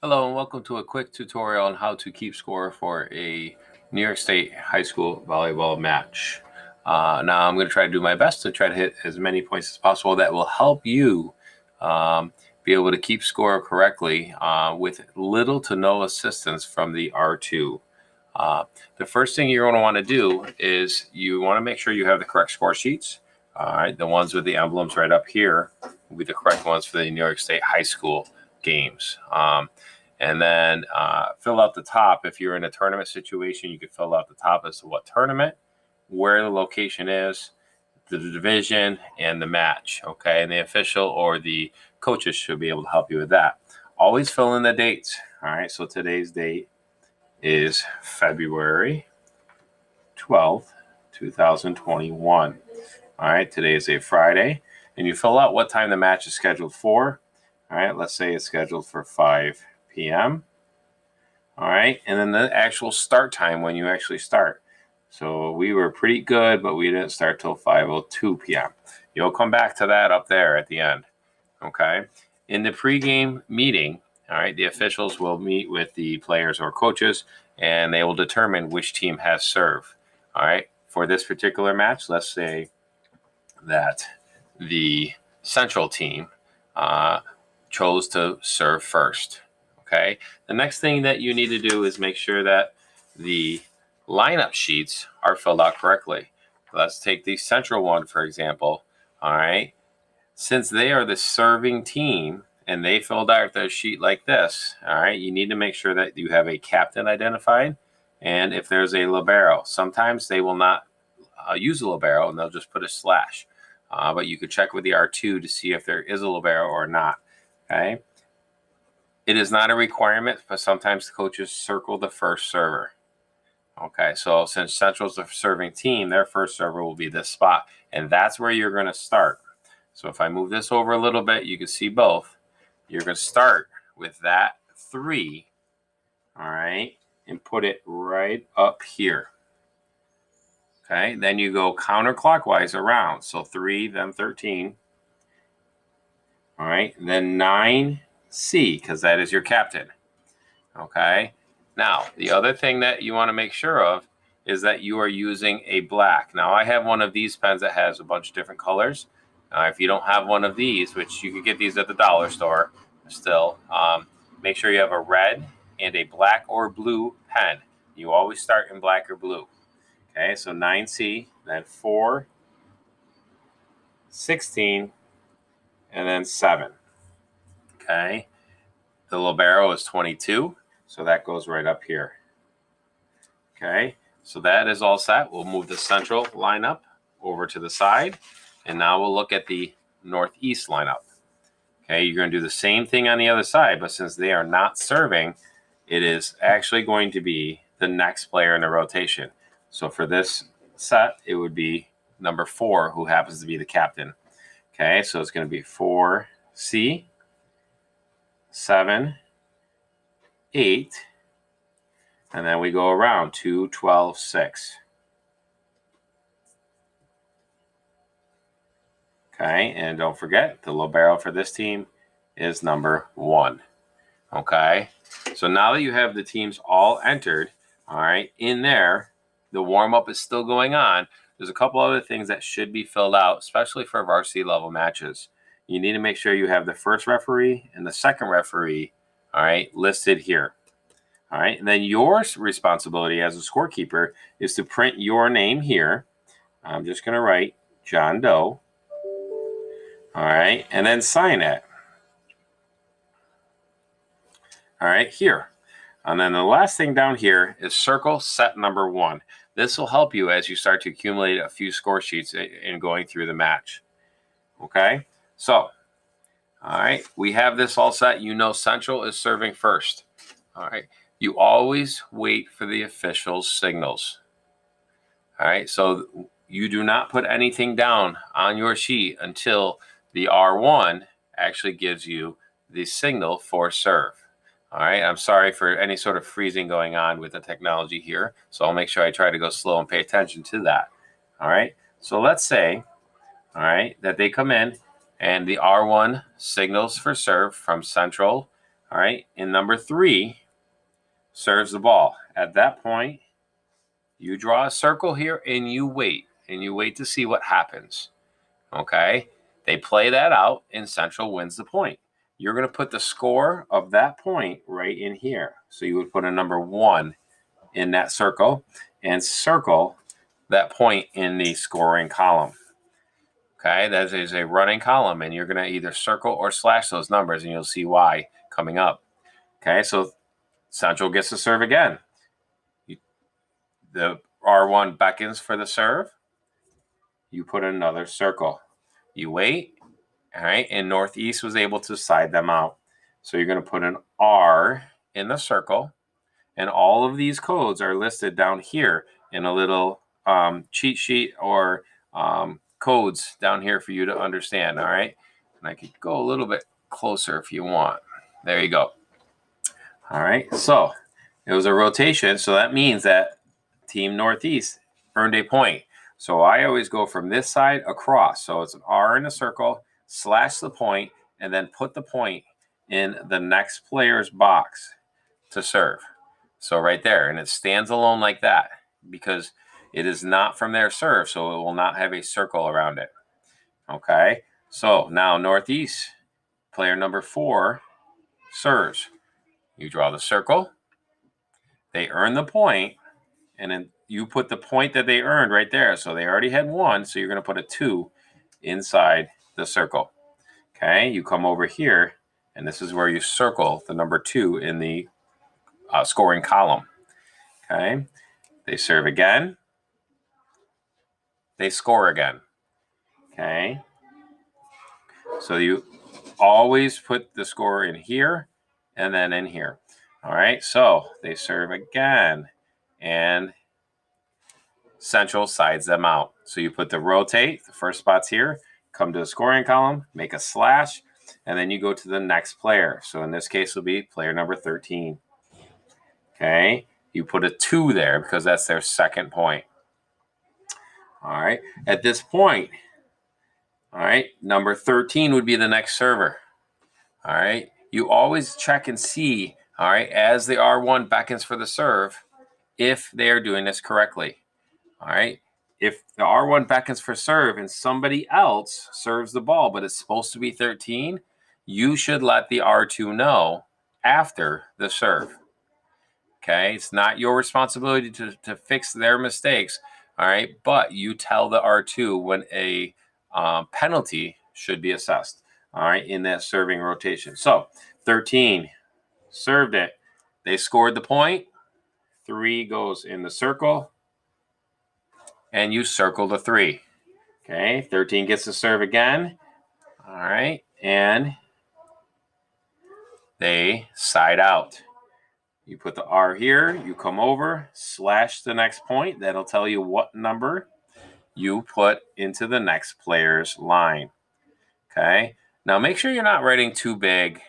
Hello and welcome to a quick tutorial on how to keep score for a New York State high school volleyball match. Now I'm going to try to do my best to try to hit as many points as possible that will help you be able to keep score correctly with little to no assistance from the R2. The first thing you're going to want to do is you want to make sure you have the correct score sheets. All right, the ones with the emblems right up here will be the correct ones for the New York State high school games. And then fill out the top. If you're in a tournament situation, you could fill out the top as to what tournament, where the location is, the division, and the match. Okay, and the official or the coaches should be able to help you with that. Always fill in the dates. All right, so today's date is February 12th, 2021. All right, today is a Friday, and you fill out what time the match is scheduled for. All right, let's say it's scheduled for 5 p.m. All right, and then the actual start time when you actually start. So we were pretty good, but we didn't start till 5:02 p.m. You'll come back to that up there at the end. Okay, in the pregame meeting, all right, the officials will meet with the players or coaches, and they will determine which team has serve. All right, for this particular match, let's say that the Central team chose to serve first. Okay. The next thing that you need to do is make sure that the lineup sheets are filled out correctly. Let's take the Central one, for example. All right. Since they are the serving team and they filled out their sheet like this, all right, you need to make sure that you have a captain identified. And if there's a libero, sometimes they will not use a libero and they'll just put a slash. But you could check with the R2 to see if there is a libero or not. Okay. It is not a requirement, but sometimes the coaches circle the first server. Okay, so since Central's the serving team, their first server will be this spot, and that's where you're going to start. So if I move this over a little bit, you can see both. You're going to start with that 3, all right, and put it right up here. Okay, then you go counterclockwise around. So 3, then 13. All right, and then 9C, because that is your captain. Okay, now the other thing that you want to make sure of is that you are using a black. Now I have one of these pens that has a bunch of different colors. If you don't have one of these, which you can get these at the dollar store still, make sure you have a red and a black or blue pen. You always start in black or blue. Okay, so 9C, then 4, 16, and then 7. Okay, the libero is 22, so that goes right up here. Okay, so that is all set. We'll move the Central lineup over to the side, and now we'll look at the Northeast lineup. Okay, you're going to do the same thing on the other side, but since they are not serving, it is actually going to be the next player in the rotation. So for this set, it would be number 4, who happens to be the captain. Okay, so it's going to be 4C, 7, 8, and then we go around 2, 12, 6. Okay, and don't forget, the libero for this team is number 1. Okay, so now that you have the teams all entered, all right, in there, the warm-up is still going on. There's a couple other things that should be filled out, especially for varsity level matches. You need to make sure you have the first referee and the second referee, all right, listed here. All right, and then your responsibility as a scorekeeper is to print your name here. I'm just going to write John Doe. All right, and then sign it. All right, here. And then the last thing down here is circle set number 1. This will help you as you start to accumulate a few score sheets in going through the match. Okay, so, all right, we have this all set. You know Central is serving first. All right, you always wait for the officials' signals. All right, so you do not put anything down on your sheet until the R1 actually gives you the signal for serve. All right, I'm sorry for any sort of freezing going on with the technology here, so I'll make sure I try to go slow and pay attention to that. All right, so let's say, all right, that they come in and the R1 signals for serve from Central All right, and number 3 serves the ball. At that point, you draw a circle here and you wait to see what happens. Okay, they play that out and Central wins the point. You're going to put the score of that point right in here. So you would put a number 1 in that circle and circle that point in the scoring column. Okay, that is a running column, and you're going to either circle or slash those numbers, and you'll see why coming up. Okay, so Central gets to serve again. The R1 beckons for the serve. You put another circle. You wait, all right, and Northeast was able to side them out. So you're going to put an R in the circle, and all of these codes are listed down here in a little cheat sheet or codes down here for you to understand, all right? And I could go a little bit closer if you want. There you go. All right, so it was a rotation, so that means that Team Northeast earned a point. So I always go from this side across. So it's an R in a circle, slash the point, and then put the point in the next player's box to serve. So right there, and it stands alone like that because it is not from their serve, so it will not have a circle around it. Okay, so now Northeast, player number 4 serves. You draw the circle, they earn the point, and then you put the point that they earned right there. So they already had 1, so you're going to put a 2 inside the circle. Okay, you come over here, and this is where you circle the number 2 in the scoring column. Okay, they serve again. They score again. Okay, so you always put the score in here and then in here. All right, so they serve again, and Central sides them out. So you put the rotate, the first spot's here, come to the scoring column, make a slash, and then you go to the next player. So in this case will be player number 13. Okay, you put a 2 there because that's their second point. All right, at this point, all right, number 13 would be the next server. All right, you always check and see, all right, as the R1 beckons for the serve, if they are doing this correctly. All right, if the R1 beckons for serve and somebody else serves the ball, but it's supposed to be 13, you should let the R2 know after the serve. Okay, it's not your responsibility to fix their mistakes. All right, but you tell the R2 when a penalty should be assessed. All right, in that serving rotation. So 13 served it. They scored the point. 3 goes in the circle, and you circle the 3. Okay, 13 gets to serve again. All right, and they side out. You put the R here, you come over, slash the next point. That'll tell you what number you put into the next player's line. Okay, now make sure you're not writing too big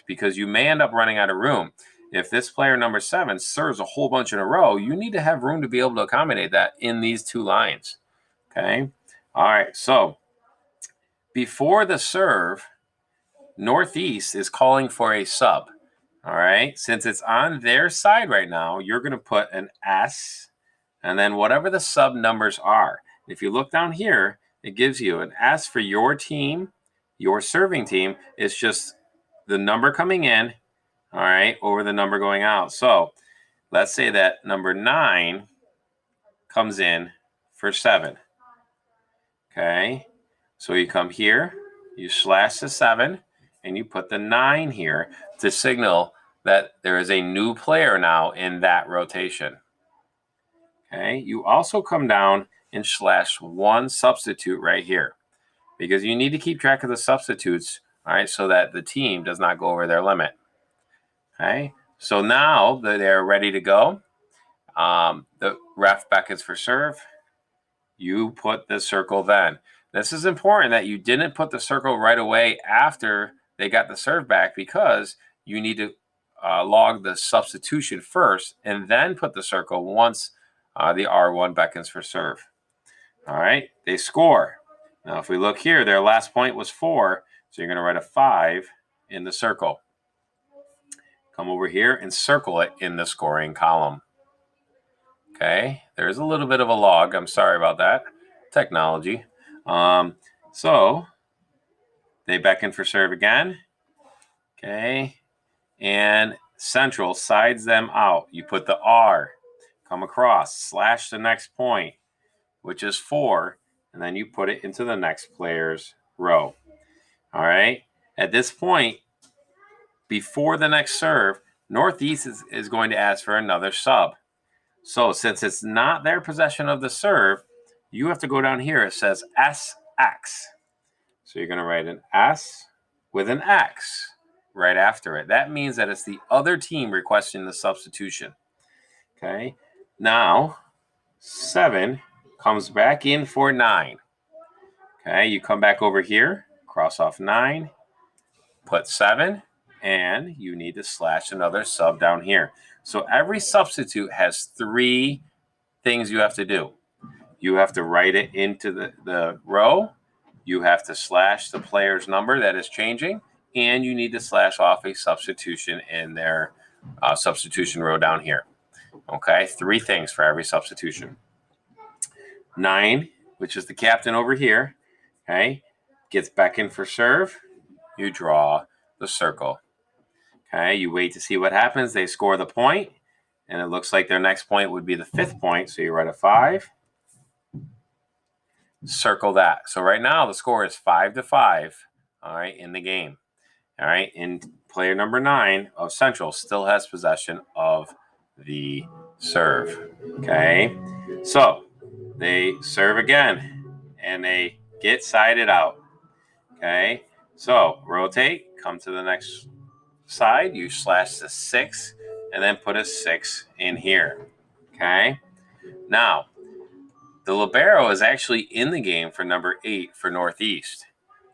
because you may end up running out of room. If this player number 7 serves a whole bunch in a row, you need to have room to be able to accommodate that in these 2 lines. Okay, all right, so before the serve, Northeast is calling for a sub. All right, since it's on their side right now, you're going to put an S and then whatever the sub numbers are. If you look down here, it gives you an S for your team, your serving team. It's just the number coming in, all right, over the number going out. So let's say that number 9 comes in for 7. Okay, so you come here, you slash the 7, and you put the 9 here to signal that there is a new player now in that rotation. Okay, you also come down and slash 1 substitute right here because you need to keep track of the substitutes, all right, so that the team does not go over their limit. Okay, so now that they're ready to go, the ref beckons for serve. You put the circle then. This is important that you didn't put the circle right away after they got the serve back because you need to log the substitution first and then put the circle once the R1 beckons for serve. All right, they score. Now, if we look here, their last point was 4, so you're going to write a 5 in the circle. come over here and circle it in the scoring column. Okay, there's a little bit of a log. I'm sorry about that. Technology. So they beckon for serve again. Okay, and Central sides them out. You put the R, come across, slash the next point, which is 4, and then you put it into the next player's row. All right, at this point, before the next serve, Northeast is going to ask for another sub. So since it's not their possession of the serve, you have to go down here. It says SX. So you're going to write an S with an X right after it. That means that it's the other team requesting the substitution. Okay. Now, 7 comes back in for 9. Okay. You come back over here, cross off 9, put 7, and you need to slash another sub down here. So every substitute has 3 things you have to do. You have to write it into the row. You have to slash the player's number that is changing, and you need to slash off a substitution in their substitution row down here. Okay, 3 things for every substitution. 9, which is the captain over here, okay, gets beckoned for serve. You draw the circle. Okay, you wait to see what happens. They score the point, and it looks like their next point would be the 5th point. So you write a 5. Circle that. So right now the score is 5-5. All right, in the game. All right, and player number 9 of Central still has possession of the serve. Okay, so they serve again, and they get sided out. Okay, so rotate, come to the next side. You slash the 6, and then put a 6 in here. Okay, now the libero is actually in the game for number 8 for Northeast.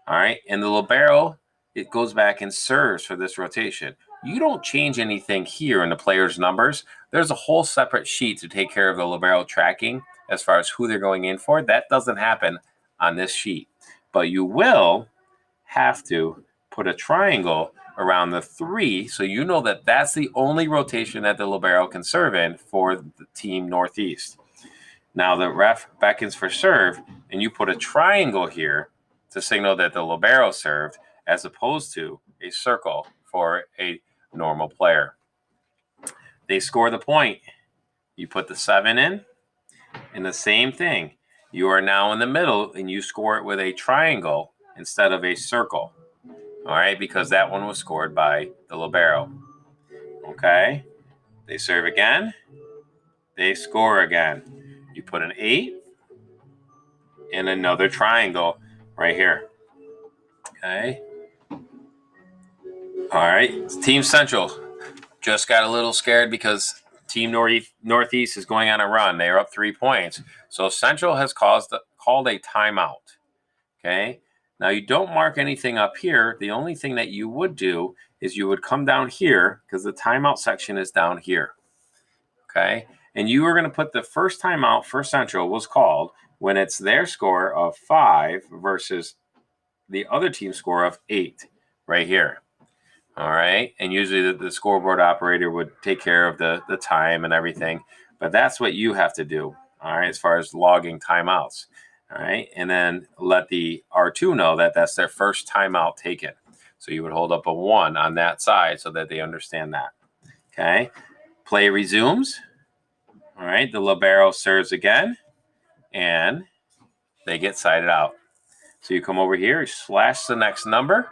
All right, and the libero, it goes back and serves for this rotation. You don't change anything here in the players' numbers. There's a whole separate sheet to take care of the libero tracking as far as who they're going in for. That doesn't happen on this sheet. But you will have to put a triangle around the 3 so you know that that's the only rotation that the libero can serve in for the team Northeast. Now the ref beckons for serve, and you put a triangle here to signal that the libero served, as opposed to a circle for a normal player. They score the point. You put the 7 in, and the same thing. You are now in the middle, and you score it with a triangle instead of a circle. All right, because that one was scored by the libero. Okay, they serve again. They score again. You put an 8 and another triangle right here. Okay. All right. Team Central just got a little scared because Team Northeast is going on a run. They are up 3 points. So Central has called a timeout. Okay. Now you don't mark anything up here. The only thing that you would do is you would come down here because the timeout section is down here. Okay. And you are going to put the first timeout for Central was called when it's their score of 5 versus the other team's score of 8 right here. All right. And usually the scoreboard operator would take care of the time and everything. But that's what you have to do. All right. As far as logging timeouts. All right. And then let the R2 know that that's their first timeout taken. So you would hold up a 1 on that side so that they understand that. Okay. Play resumes. All right. The libero serves again. And they get sided out. So you come over here, you slash the next number,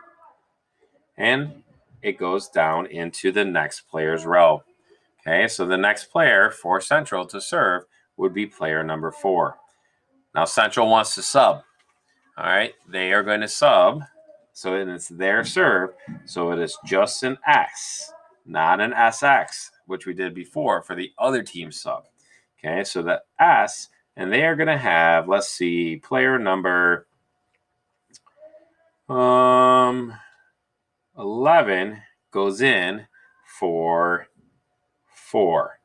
and it goes down into the next player's row. Okay, so the next player for Central to serve would be player number 4. Now Central wants to sub. All right, they are going to sub, so it's their serve. So it is just an S, not an SX, which we did before for the other team's sub. Okay, so the S, and they are going to have, let's see, player number 11 goes in for 4.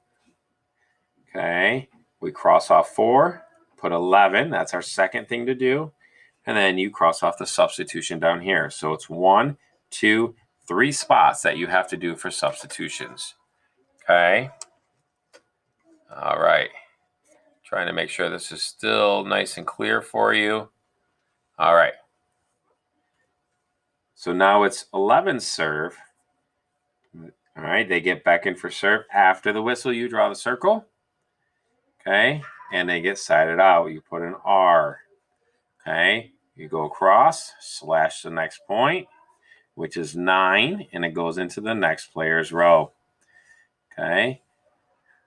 Okay, we cross off 4, put 11. That's our second thing to do. And then you cross off the substitution down here. So it's 1, 2, 3 spots that you have to do for substitutions. Okay. All right. Trying to make sure this is still nice and clear for you. All right. So now it's 11 serve. All right. They get back in for serve. After the whistle, you draw the circle. Okay. And they get sided out. You put an R. Okay. You go across, slash the next point, which is 9, and it goes into the next player's row. Okay.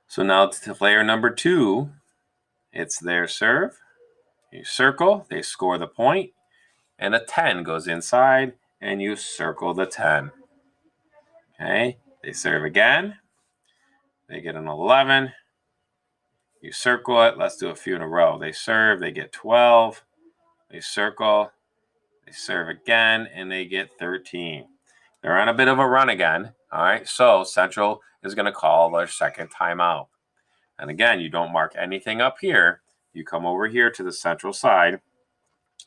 So now to player number 2, it's their serve. You circle, they score the point, and a 10 goes inside, and you circle the 10. Okay, they serve again. They get an 11. You circle it. Let's do a few in a row. They serve, they get 12. They circle, they serve again, and they get 13. They're on a bit of a run again. All right, so Central is going to call their second timeout. And again, you don't mark anything up here. You come over here to the Central side.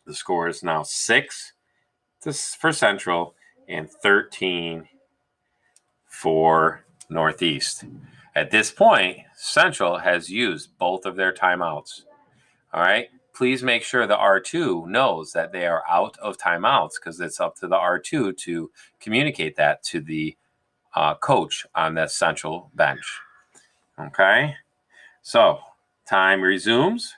The score is now 6 for Central and 13 for Northeast. At this point, Central has used both of their timeouts. All right. Please make sure the R2 knows that they are out of timeouts, because it's up to the R2 to communicate that to the coach on the Central bench. Okay. So time resumes.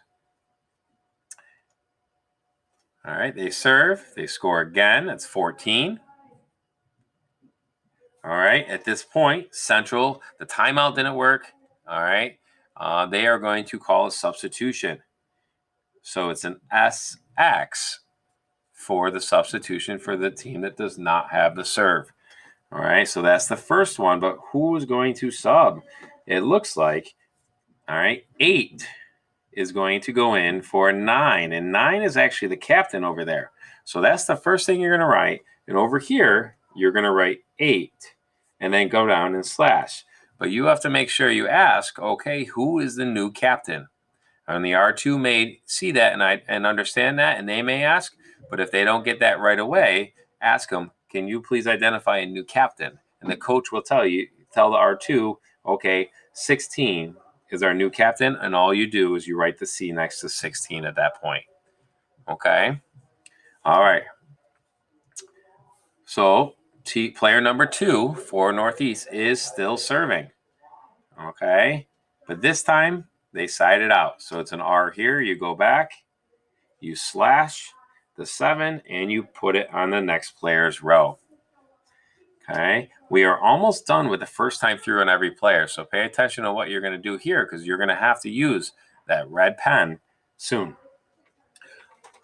All right. They serve. They score again. That's 14. All right. At this point, Central, the timeout didn't work. All right. They are going to call a substitution. So it's an SX for the substitution for the team that does not have the serve. All right. So that's the first one. But who is going to sub? It looks like, all right, 8 is going to go in for 9. And 9 is actually the captain over there. So that's the first thing you're going to write. And over here, you're going to write 8. And then go down and slash. But you have to make sure you ask, okay, who is the new captain? And the R2 may see that and understand that, and they may ask. But if they don't get that right away, ask them, can you please identify a new captain? And the coach will tell the R2, okay, 16 is our new captain, and all you do is you write the C next to 16 at that point. Okay? All right. So player number 2 for Northeast is still serving. Okay? But this time, they side it out. So it's an R here. You go back, you slash the 7, and you put it on the next player's row. Okay? We are almost done with the first time through on every player. So pay attention to what you're going to do here, because you're going to have to use that red pen soon.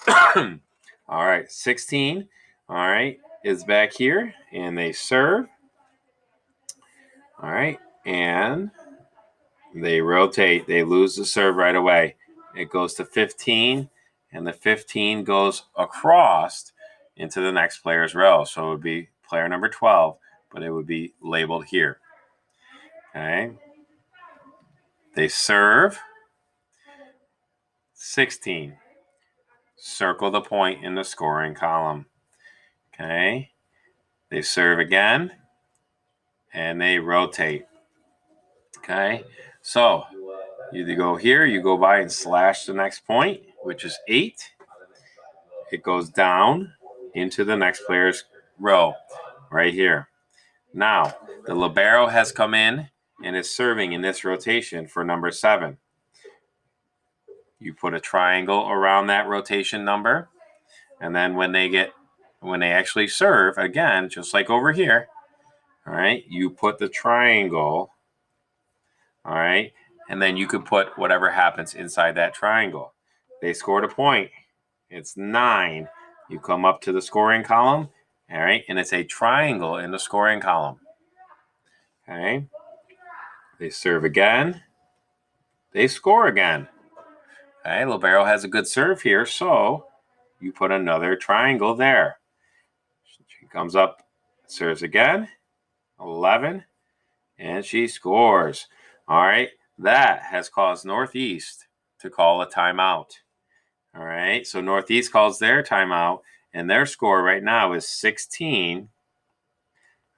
All right, 16, all right, is back here, and they serve. All right, and they rotate. They lose the serve right away. It goes to 15, and the 15 goes across into the next player's row. So it would be player number 12, but it would be labeled here. Okay. They serve. 16. Circle the point in the scoring column. Okay. They serve again, and they rotate. Okay. So you go here, you go by and slash the next point, which is 8. It goes down into the next player's row right here. Now, the libero has come in and is serving in this rotation for number 7. You put a triangle around that rotation number, and then when they actually serve, again, just like over here, all right, you put the triangle, all right, and then you could put whatever happens inside that triangle. They scored a point. It's 9. You come up to the scoring column, all right, and it's a triangle in the scoring column. Okay. They serve again. They score again. Okay, libero has a good serve here, so you put another triangle there. She comes up, serves again, 11, and she scores. All right, that has caused Northeast to call a timeout. All right, so Northeast calls their timeout, and their score right now is 16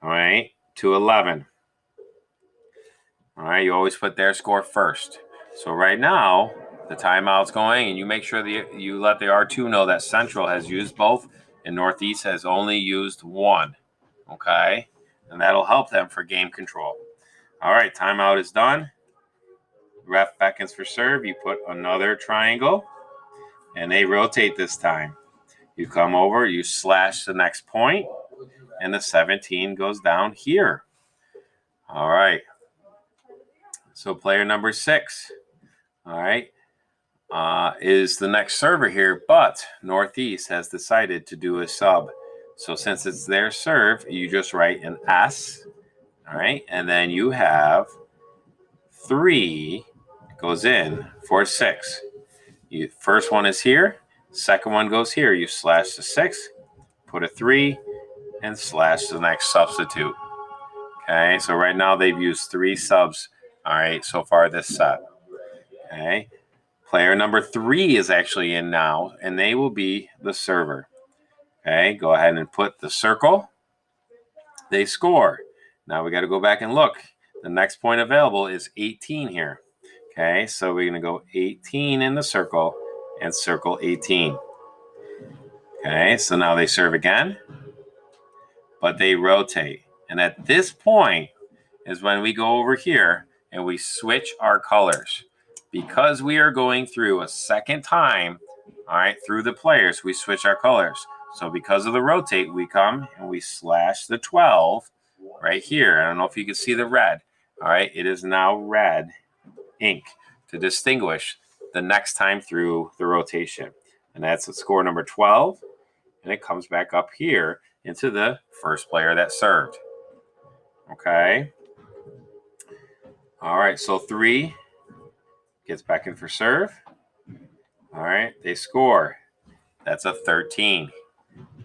all right, to 11. All right, you always put their score first. So right now, the timeout's going, and you make sure that you let the R2 know that Central has used both and Northeast has only used one. Okay, and that'll help them for game control. All right, timeout is done. Ref beckons for serve. You put another triangle, and they rotate this time. You come over, you slash the next point, and the 17 goes down here. All right. So player number 6, all right, is the next server here, but Northeast has decided to do a sub. So since it's their serve, you just write an S, all right, and then you have 3 goes in for 6. First one is here, second one goes here. You slash the 6, put a 3, and slash the next substitute. Okay, so right now they've used 3 subs, all right, so far this set. Okay, player number 3 is actually in now, and they will be the server. Okay, go ahead and put the circle. They score. Now we got to go back and look. The next point available is 18 here. Okay, so we're going to go 18 in the circle and circle 18. Okay, so now they serve again, but they rotate. And at this point is when we go over here and we switch our colors. Because we are going through a second time, all right, through the players, we switch our colors. So because of the rotate, we come and we slash the 12 right here. I don't know if you can see the red. All right, it is now red ink to distinguish the next time through the rotation. And that's score number 12. And it comes back up here into the first player that served. Okay. All right, so 3 gets back in for serve. All right, they score. That's a 13.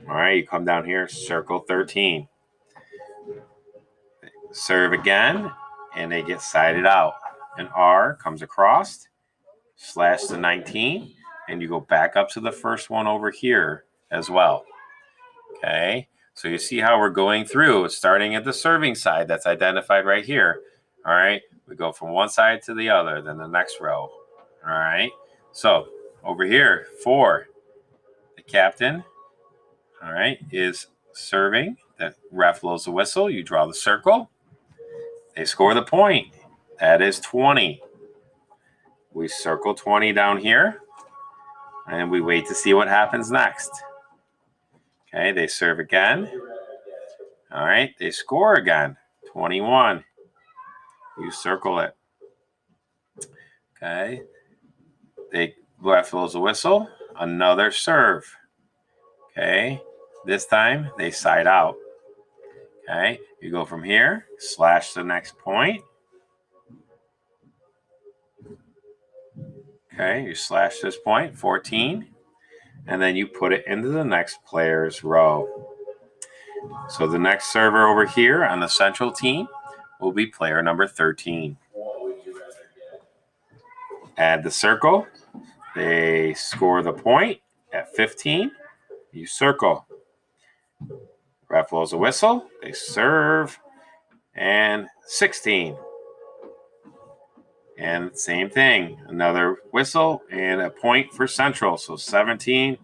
All right, you come down here, circle 13. Serve again, and they get sided out. An R comes across, slash the 19, and you go back up to the first one over here as well. Okay, so you see how we're going through, starting at the serving side that's identified right here. All right, we go from one side to the other, then the next row. All right, so over here, 4, the captain, all right, is serving. The ref blows the whistle. You draw the circle. They score the point. That is 20. We circle 20 down here, and we wait to see what happens next. Okay, they serve again. All right, they score again. 21. You circle it. Okay, they ref blows the whistle. Another serve. Okay, this time they side out. Okay, you go from here, slash the next point. Okay, you slash this point, 14, and then you put it into the next player's row. So the next server over here on the central team will be player number 13. Add the circle. They score the point at 15. You circle. Ref blows a whistle. They serve. And 16. And same thing. Another whistle and a point for Central. So 17.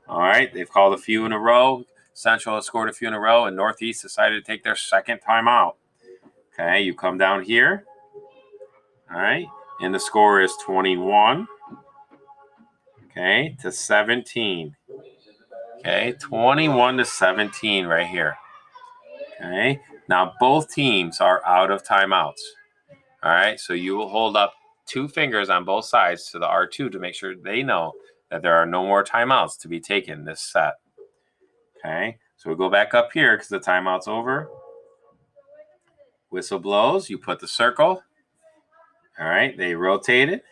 All right. They've called a few in a row. Central has scored a few in a row. And Northeast decided to take their second timeout. Okay. You come down here. All right. And the score is 21. Okay. To 17. Okay. 21 to 17 right here. Okay. Now both teams are out of timeouts. All right. So you will hold up 2 fingers on both sides to the R2 to make sure they know that there are no more timeouts to be taken this set. Okay. So we go back up here because the timeout's over. Whistle blows. You put the circle. All right. They rotate it.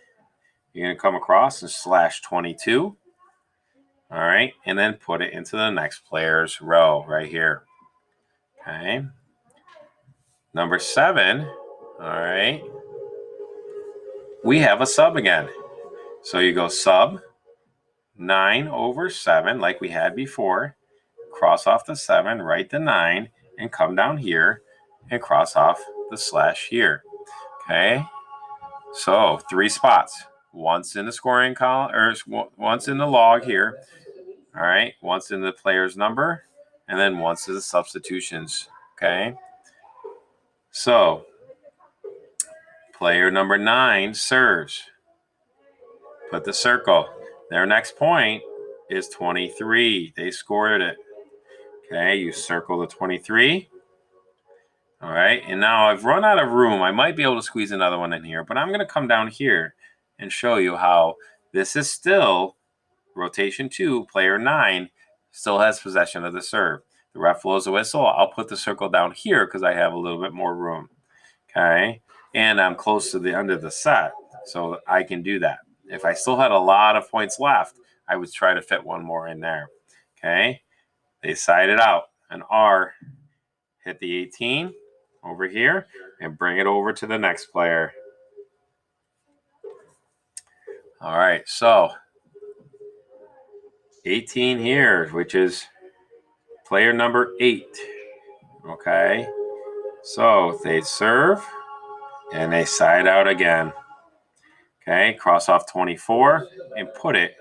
You're going to come across and slash 22. All right. And then put it into the next player's row right here. Okay. Number 7. All right. We have a sub again. So you go sub 9 over 7 like we had before. Cross off the 7, write the 9, and come down here and cross off the slash here. Okay, so 3 spots. Once in the scoring column, or once in the log here. All right, once in the player's number, and then once in the substitutions. Okay, so player number 9 serves. Put the circle. Their next point is 23. They scored it. Okay, you circle the 23. All right, and now I've run out of room. I might be able to squeeze another one in here, but I'm going to come down here and show you how this is still rotation 2. Player 9 still has possession of the serve. The ref blows a whistle. I'll put the circle down here because I have a little bit more room. Okay, and I'm close to the end of the set, so I can do that. If I still had a lot of points left, I would try to fit one more in there. Okay, they side it out. An R, hit the 18 over here and bring it over to the next player. All right, so 18 here, which is player number 8. Okay, so they serve and they side out again. Okay, cross off 24 and put it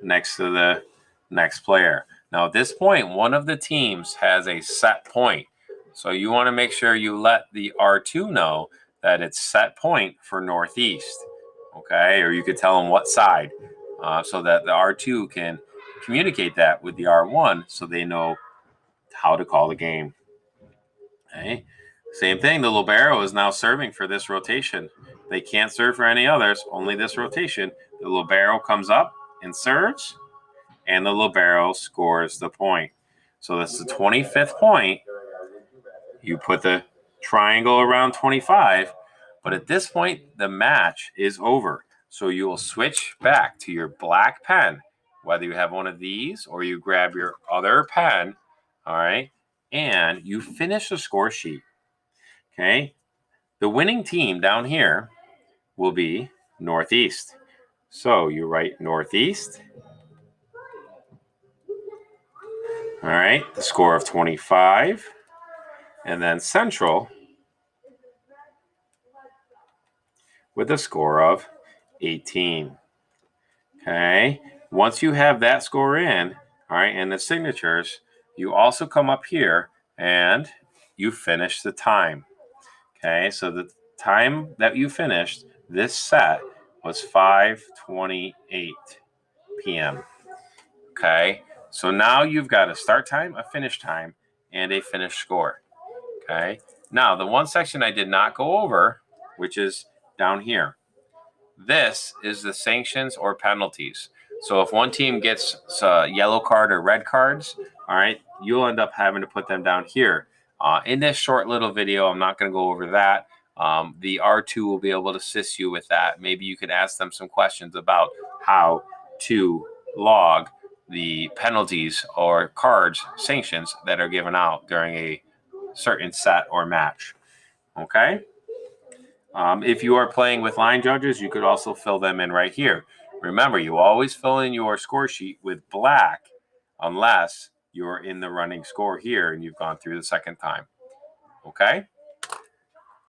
next to the next player. Now, at this point, one of the teams has a set point. So you want to make sure you let the R2 know that it's set point for Northeast. Okay, or you could tell them what side so that the R2 can communicate that with the R1 so they know how to call the game. Okay, same thing. The libero is now serving for this rotation. They can't serve for any others, only this rotation. The libero comes up and serves, and the libero scores the point. So that's the 25th point. You put the triangle around 25, but at this point, the match is over. So you will switch back to your black pen, whether you have one of these or you grab your other pen, all right, and you finish the score sheet. Okay, the winning team down here will be Northeast. So you write Northeast. All right, the score of 25. And then Central with a score of 18. Okay, once you have that score in, all right, and the signatures, you also come up here and you finish the time. Okay, so the time that you finished this set was 5:28 p.m. Okay, so now you've got a start time, a finish time, and a finished score. Okay, now the one section I did not go over, which is down here. This is the sanctions or penalties. So if one team gets a yellow card or red cards, all right, you'll end up having to put them down here. In this short little video, I'm not going to go over that. The R2 will be able to assist you with that. Maybe you could ask them some questions about how to log the penalties or cards, sanctions that are given out during a certain set or match. Okay? If you are playing with line judges, you could also fill them in right here. Remember, you always fill in your score sheet with black unless you're in the running score here and you've gone through the second time. Okay?